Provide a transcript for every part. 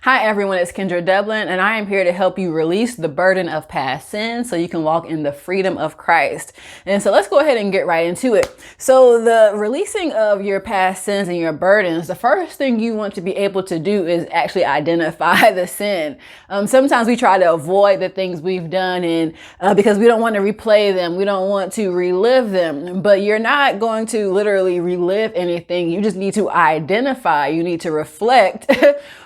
Hi everyone, it's Kendra Dublin, and I am here to help you release the burden of past sins so you can walk in the freedom of Christ. And so let's go ahead and get right into it. So the releasing of your past sins and your burdens, the first thing you want to be able to do is actually identify the sin. Sometimes we try to avoid the things we've done and because we don't want to replay them. We don't want to relive them, but you're not going to literally relive anything. You just need to identify. You need to reflect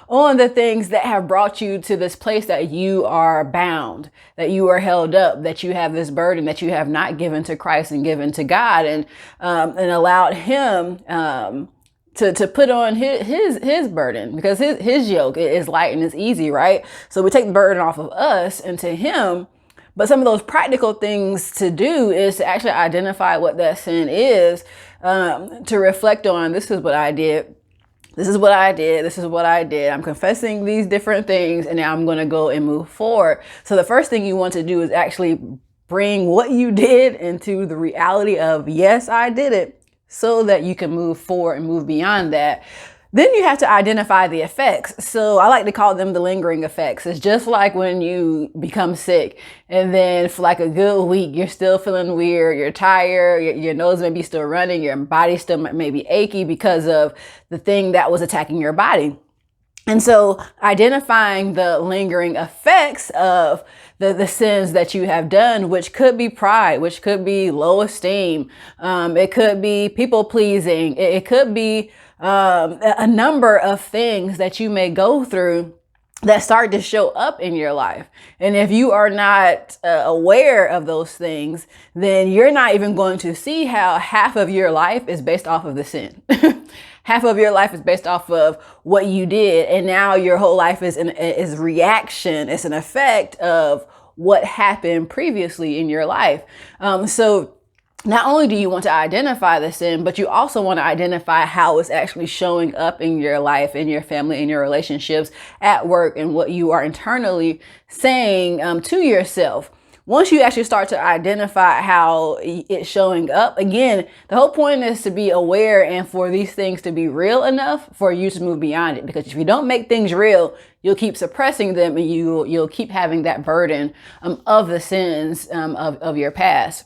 on the things that have brought you to this place that you are bound, that you are held up, that you have this burden that you have not given to Christ and given to God, and allowed Him to put on his burden, because his yoke is light and it's easy, right? So we take the burden off of us and to Him. But some of those practical things to do is to actually identify what that sin is, to reflect on, this is what I did. This is what I did. This is what I did. I'm confessing these different things, and now I'm going to go and move forward. So the first thing you want to do is actually bring what you did into the reality of, yes, I did it, so that you can move forward and move beyond that. Then you have to identify the effects. So I like to call them the lingering effects. It's just like when you become sick and then for like a good week, you're still feeling weird, you're tired, your nose may be still running, your body still may be achy because of the thing that was attacking your body. And so identifying the lingering effects of the sins that you have done, which could be pride, which could be low esteem. It could be people pleasing. It could be a number of things that you may go through that start to show up in your life. And if you are not aware of those things, then you're not even going to see how half of your life is based off of the sin. Half of your life is based off of what you did. And now your whole life is reaction. It's an effect of what happened previously in your life. So not only do you want to identify the sin, but you also want to identify how it's actually showing up in your life, in your family, in your relationships, at work, and what you are internally saying to yourself. Once you actually start to identify how it's showing up, again, the whole point is to be aware and for these things to be real enough for you to move beyond it. Because if you don't make things real, you'll keep suppressing them, and you'll keep having that burden of the sins of your past.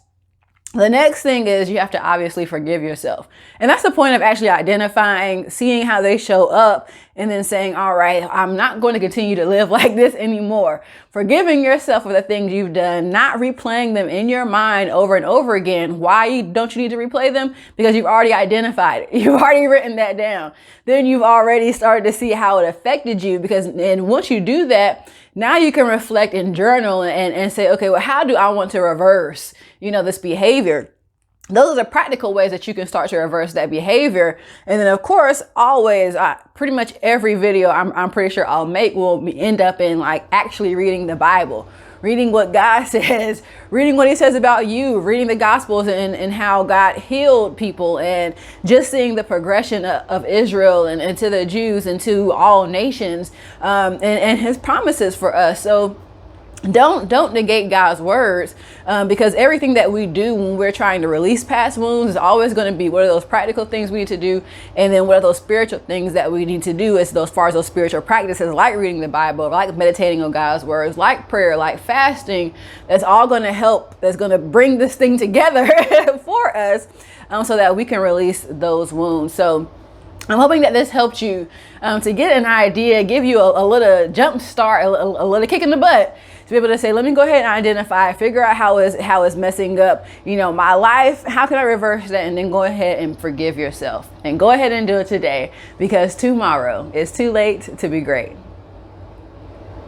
The next thing is you have to obviously forgive yourself. And that's the point of actually identifying, seeing how they show up, and then saying, all right, I'm not going to continue to live like this anymore. Forgiving yourself for the things you've done, not replaying them in your mind over and over again. Why don't you need to replay them? Because you've already identified it. You've already written that down. Then you've already started to see how it affected you, and once you do that, now you can reflect and journal and say, okay, well, how do I want to reverse, this behavior? Those are the practical ways that you can start to reverse that behavior. And then, of course, always, pretty much every video I'm pretty sure I'll make will end up in like actually reading the Bible, reading what God says, reading what He says about you, reading the Gospels and how God healed people, and just seeing the progression of Israel and to the Jews and to all nations, and His promises for us. So don't negate God's words, because everything that we do when we're trying to release past wounds is always going to be, what are those practical things we need to do? And then what are those spiritual things that we need to do, as far as those spiritual practices, like reading the Bible, like meditating on God's words, like prayer, like fasting. That's all going to help. That's going to bring this thing together for us, so that we can release those wounds. So I'm hoping that this helped you to get an idea, give you a little jump start, a little kick in the butt, to be able to say, let me go ahead and identify, figure out how it's messing up, my life. How can I reverse that? And then go ahead and forgive yourself, and go ahead and do it today, because tomorrow is too late to be great.